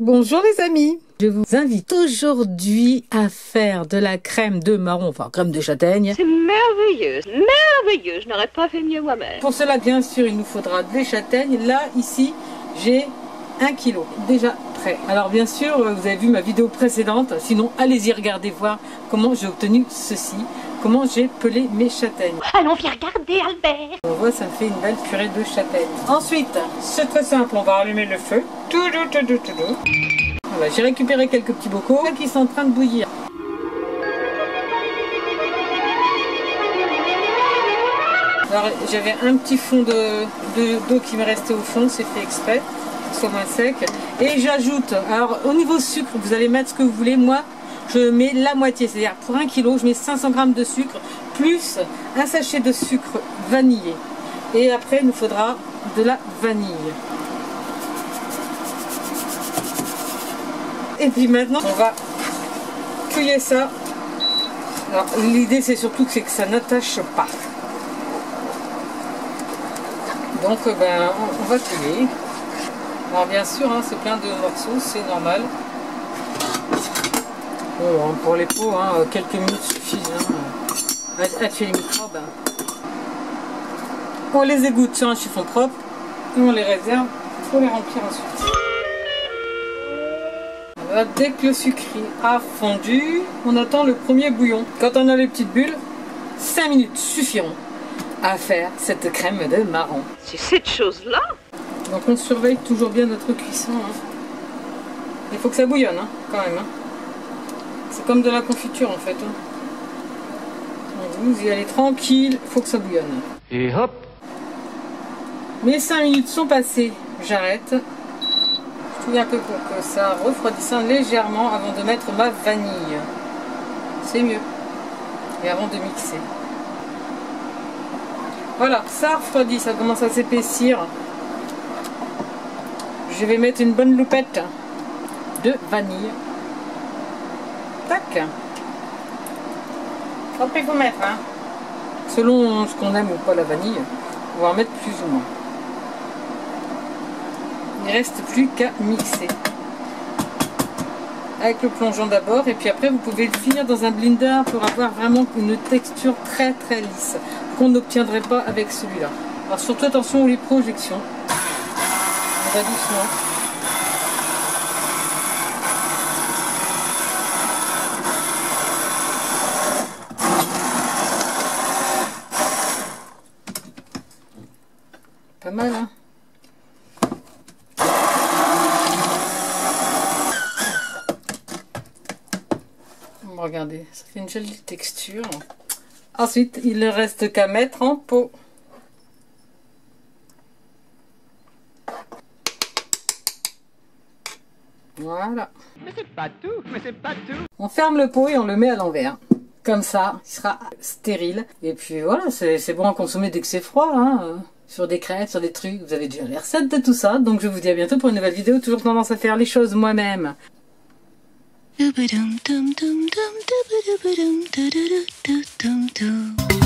Bonjour les amis, je vous invite aujourd'hui à faire de la crème de marron, enfin crème de châtaigne. C'est merveilleux, merveilleux, je n'aurais pas fait mieux moi-même. Pour cela bien sûr il nous faudra des châtaignes. Là ici j'ai 1 kg déjà prêt. Alors bien sûr vous avez vu ma vidéo précédente, sinon allez-y regarder voir comment j'ai obtenu ceci, comment j'ai pelé mes châtaignes. Allons viens regarder Albert. On voit ça me fait une belle purée de châtaignes. Ensuite c'est très simple, on va allumer le feu. Voilà, j'ai récupéré quelques petits bocaux qui sont en train de bouillir. Alors j'avais un petit fond d'eau qui me restait au fond, c'est fait exprès, soit moins sec. Et j'ajoute, alors au niveau sucre, vous allez mettre ce que vous voulez. Moi, je mets la moitié, c'est-à-dire pour 1 kg, je mets 500 g de sucre, plus un sachet de sucre vanillé. Et après, il nous faudra de la vanille. Et puis maintenant, on va cueillir ça. Alors l'idée, c'est surtout que ça n'attache pas. Donc on va cueillir. Alors bien sûr, hein, c'est plein de morceaux, c'est normal. Bon, pour les pots, hein, quelques minutes suffisent à tuer les microbes. On les égoutte sur un chiffon propre et on les réserve pour les remplir ensuite. Alors, dès que le sucre a fondu, on attend le premier bouillon. Quand on a les petites bulles, 5 minutes suffiront à faire cette crème de marron. C'est cette chose-là. Donc on surveille toujours bien notre cuisson. Hein. Il faut que ça bouillonne hein, quand même. Hein. C'est comme de la confiture en fait. Hein. Donc vous y allez tranquille, il faut que ça bouillonne. Et hop. Mes 5 minutes sont passées, j'arrête. Je touille un peu pour que ça refroidisse légèrement avant de mettre ma vanille. C'est mieux. Et avant de mixer. Voilà, ça refroidit, ça commence à s'épaissir. Je vais mettre une bonne loupette de vanille. Tac. Après, il faut mettre, hein. Selon ce qu'on aime ou pas la vanille, on va en mettre plus ou moins. Il ne reste plus qu'à mixer. Avec le plongeon d'abord, et puis après vous pouvez le finir dans un blender pour avoir vraiment une texture très très lisse, qu'on n'obtiendrait pas avec celui-là. Alors surtout attention aux projections. On va doucement. Pas mal, hein? Regardez, ça fait une jolie texture. Ensuite, il ne reste qu'à mettre en pot. Voilà. Mais c'est pas tout, mais c'est pas tout. On ferme le pot et on le met à l'envers. Comme ça, il sera stérile. Et puis voilà, c'est bon à consommer dès que c'est froid. Hein. Sur des crêpes, sur des trucs. Vous avez déjà les recettes de tout ça. Donc je vous dis à bientôt pour une nouvelle vidéo. Toujours tendance à faire les choses moi-même. Dum dum dum dum dum dum dum dum dum dum dum.